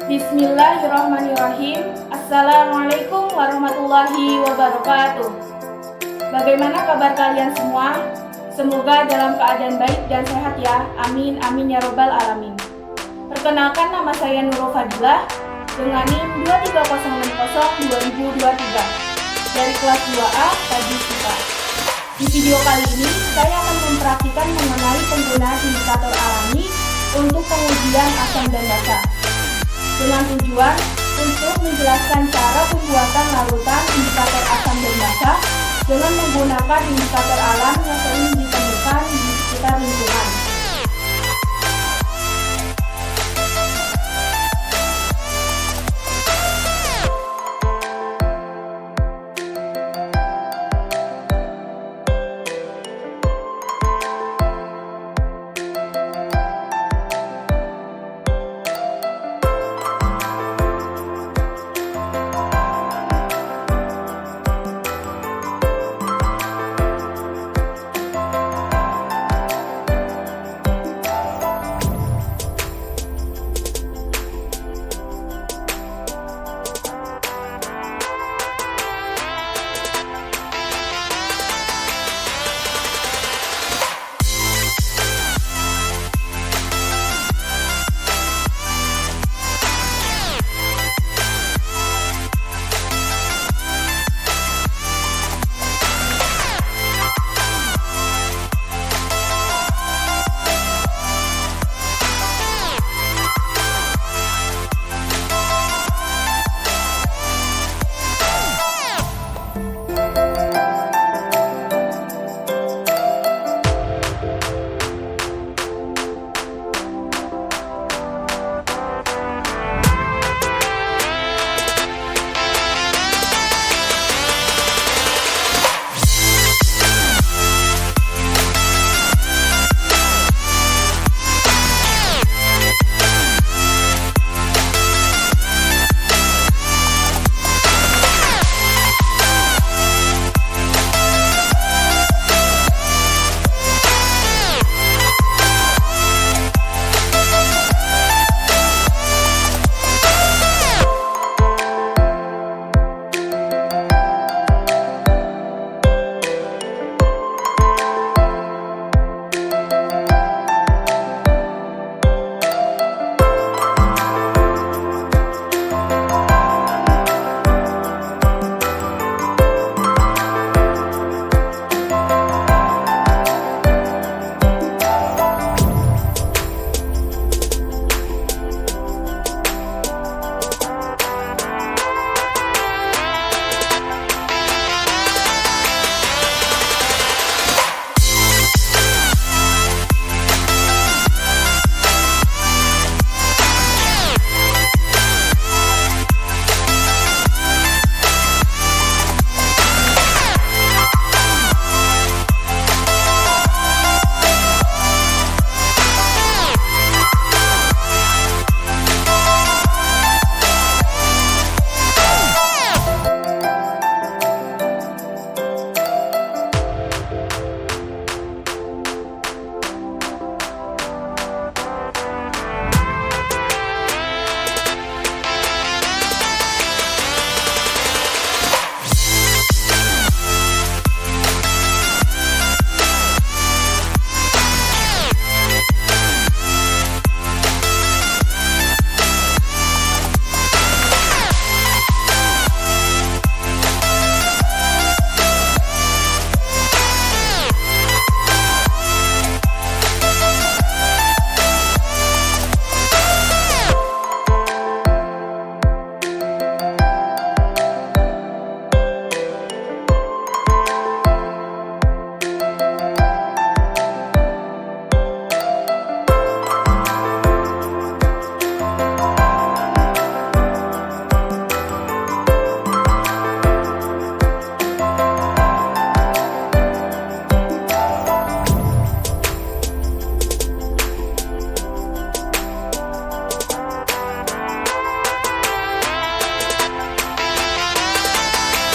Bismillahirrahmanirrahim. Assalamualaikum warahmatullahi wabarakatuh. Bagaimana kabar kalian semua? Semoga dalam keadaan baik dan sehat ya. Amin, amin ya robbal alamin. Perkenalkan, nama saya Nurul Fadilah dengan NIM 23060-2023 dari kelas 2A Tadbis IPA. Di video kali ini, saya akan mempraktikkan mengenai penggunaan indikator alami untuk pengujian asam dan basa, dengan tujuan untuk menjelaskan cara pembuatan larutan indikator asam dan basa dengan menggunakan indikator alam yang sering ditemukan di sekitar lingkungan.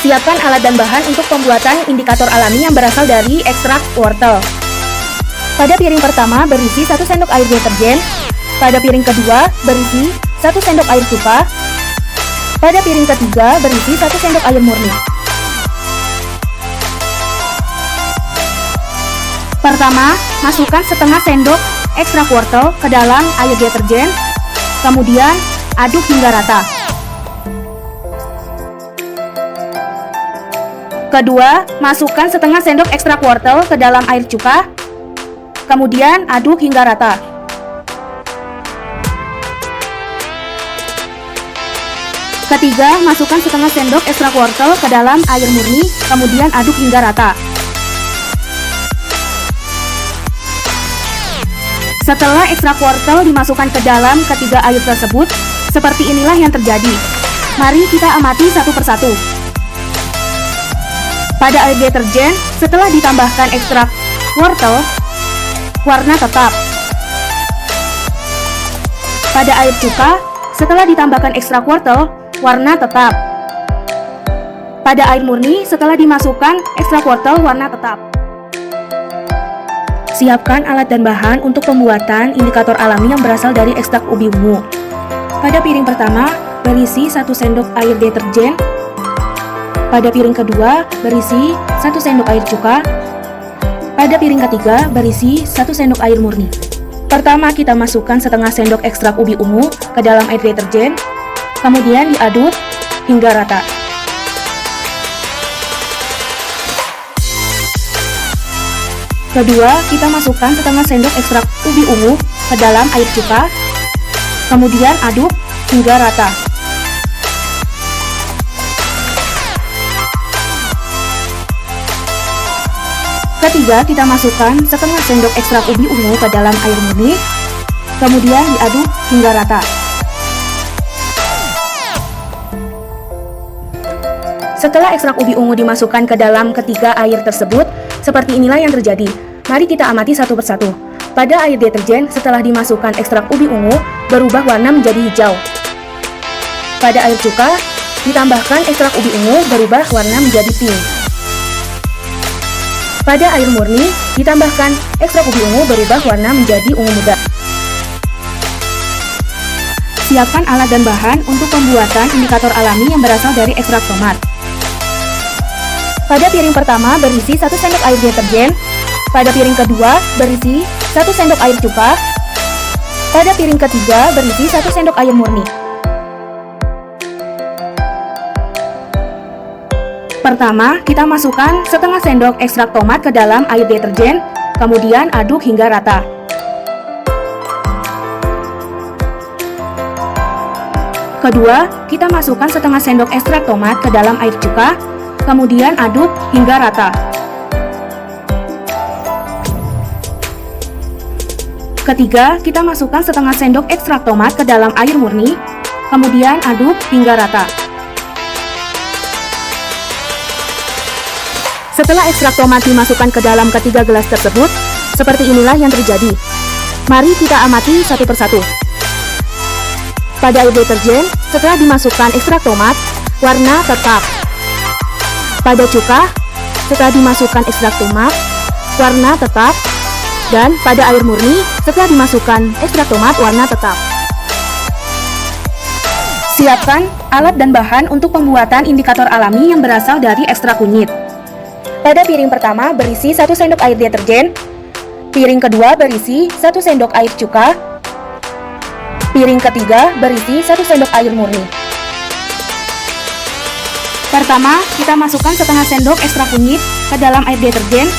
Siapkan alat dan bahan untuk pembuatan indikator alami yang berasal dari ekstrak wortel. Pada piring pertama berisi 1 sendok air deterjen. Pada piring kedua berisi 1 sendok air cuka. Pada piring ketiga berisi 1 sendok air murni. Pertama, masukkan setengah sendok ekstra wortel ke dalam air deterjen. Kemudian aduk hingga rata. Kedua, masukkan setengah sendok ekstra wortel ke dalam air cuka. Kemudian aduk hingga rata. Ketiga, masukkan setengah sendok ekstra wortel ke dalam air murni. Kemudian aduk hingga rata. Setelah ekstrak wortel dimasukkan ke dalam ketiga air tersebut, seperti inilah yang terjadi. Mari kita amati satu persatu. Pada air deterjen, setelah ditambahkan ekstrak wortel, warna tetap. Pada air cuka, setelah ditambahkan ekstrak wortel, warna tetap. Pada air murni, setelah dimasukkan ekstrak wortel, warna tetap. Siapkan alat dan bahan untuk pembuatan indikator alami yang berasal dari ekstrak ubi ungu. Pada piring pertama, berisi 1 sendok air deterjen. Pada piring kedua, berisi 1 sendok air cuka. Pada piring ketiga, berisi 1 sendok air murni. Pertama, kita masukkan setengah sendok ekstrak ubi ungu ke dalam air deterjen. Kemudian diaduk hingga rata. Kedua, kita masukkan setengah sendok ekstrak ubi ungu ke dalam air cuka. Kemudian aduk hingga rata. Ketiga, kita masukkan setengah sendok ekstrak ubi ungu ke dalam air murni. Kemudian diaduk hingga rata. Setelah ekstrak ubi ungu dimasukkan ke dalam ketiga air tersebut, seperti inilah yang terjadi. Mari kita amati satu persatu. Pada air deterjen, setelah dimasukkan ekstrak ubi ungu, berubah warna menjadi hijau. Pada air cuka, ditambahkan ekstrak ubi ungu, berubah warna menjadi pink. Pada air murni, ditambahkan ekstrak ubi ungu, berubah warna menjadi ungu muda. Siapkan alat dan bahan untuk pembuatan indikator alami yang berasal dari ekstrak tomat. Pada piring pertama berisi 1 sendok air deterjen. Pada piring kedua berisi 1 sendok air cuka. Pada piring ketiga berisi 1 sendok air murni. Pertama, kita masukkan setengah sendok ekstrak tomat ke dalam air deterjen. Kemudian aduk hingga rata. Kedua, kita masukkan setengah sendok ekstrak tomat ke dalam air cuka. Kemudian aduk hingga rata. Ketiga, kita masukkan setengah sendok ekstrak tomat ke dalam air murni. Kemudian aduk hingga rata. Setelah ekstrak tomat dimasukkan ke dalam ketiga gelas tersebut, seperti inilah yang terjadi. Mari kita amati satu persatu. Pada air deterjen, setelah dimasukkan ekstrak tomat, warna tetap. Pada cuka, setelah dimasukkan ekstrak tomat, warna tetap. Dan pada air murni, setelah dimasukkan ekstrak tomat, warna tetap. Siapkan alat dan bahan untuk pembuatan indikator alami yang berasal dari ekstrak kunyit. Pada piring pertama berisi 1 sendok air deterjen. Piring kedua berisi 1 sendok air cuka. Piring ketiga berisi 1 sendok air murni. Pertama, kita masukkan setengah sendok ekstrak kunyit ke dalam air deterjen.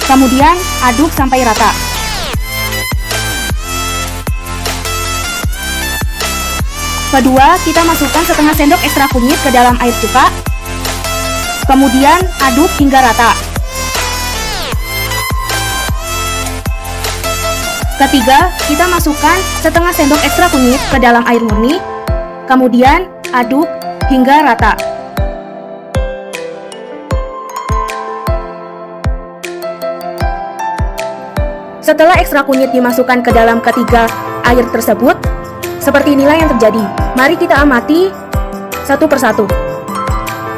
Kemudian aduk sampai rata. Kedua, kita masukkan setengah sendok ekstrak kunyit ke dalam air cuka. Kemudian aduk hingga rata. Ketiga, kita masukkan setengah sendok ekstrak kunyit ke dalam air murni. Kemudian aduk hingga rata. Setelah ekstrak kunyit dimasukkan ke dalam ketiga air tersebut, seperti inilah yang terjadi. Mari kita amati satu persatu.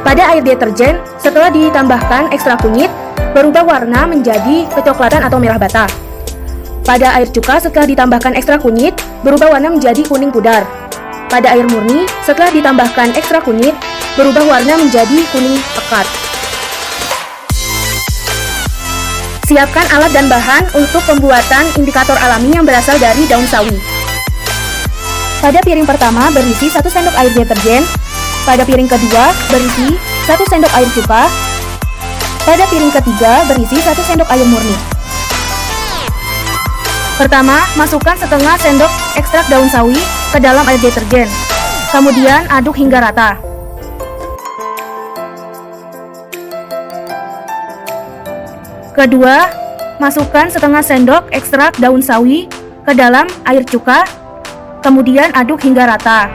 Pada air deterjen, setelah ditambahkan ekstrak kunyit, berubah warna menjadi kecoklatan atau merah bata. Pada air cuka, setelah ditambahkan ekstrak kunyit, berubah warna menjadi kuning pudar. Pada air murni, setelah ditambahkan ekstrak kunyit, berubah warna menjadi kuning pekat. Siapkan alat dan bahan untuk pembuatan indikator alami yang berasal dari daun sawi. Pada piring pertama berisi 1 sendok air deterjen. Pada piring kedua berisi 1 sendok air cuka. Pada piring ketiga berisi 1 sendok air murni. Pertama, masukkan setengah sendok ekstrak daun sawi ke dalam air deterjen. Kemudian aduk hingga rata. Kedua, masukkan setengah sendok ekstrak daun sawi ke dalam air cuka, kemudian aduk hingga rata.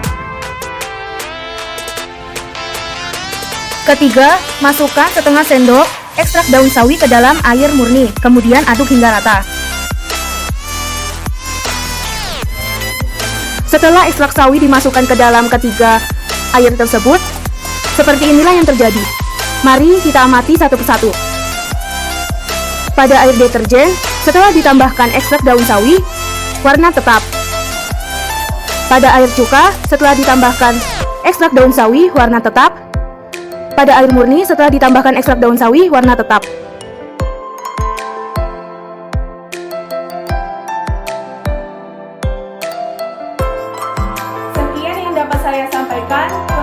Ketiga, masukkan setengah sendok ekstrak daun sawi ke dalam air murni, kemudian aduk hingga rata. Setelah ekstrak sawi dimasukkan ke dalam ketiga air tersebut, seperti inilah yang terjadi. Mari kita amati satu persatu. Pada air deterjen, setelah ditambahkan ekstrak daun sawi, warna tetap. Pada air cuka, setelah ditambahkan ekstrak daun sawi, warna tetap. Pada air murni, setelah ditambahkan ekstrak daun sawi, warna tetap. Sekian yang dapat saya sampaikan.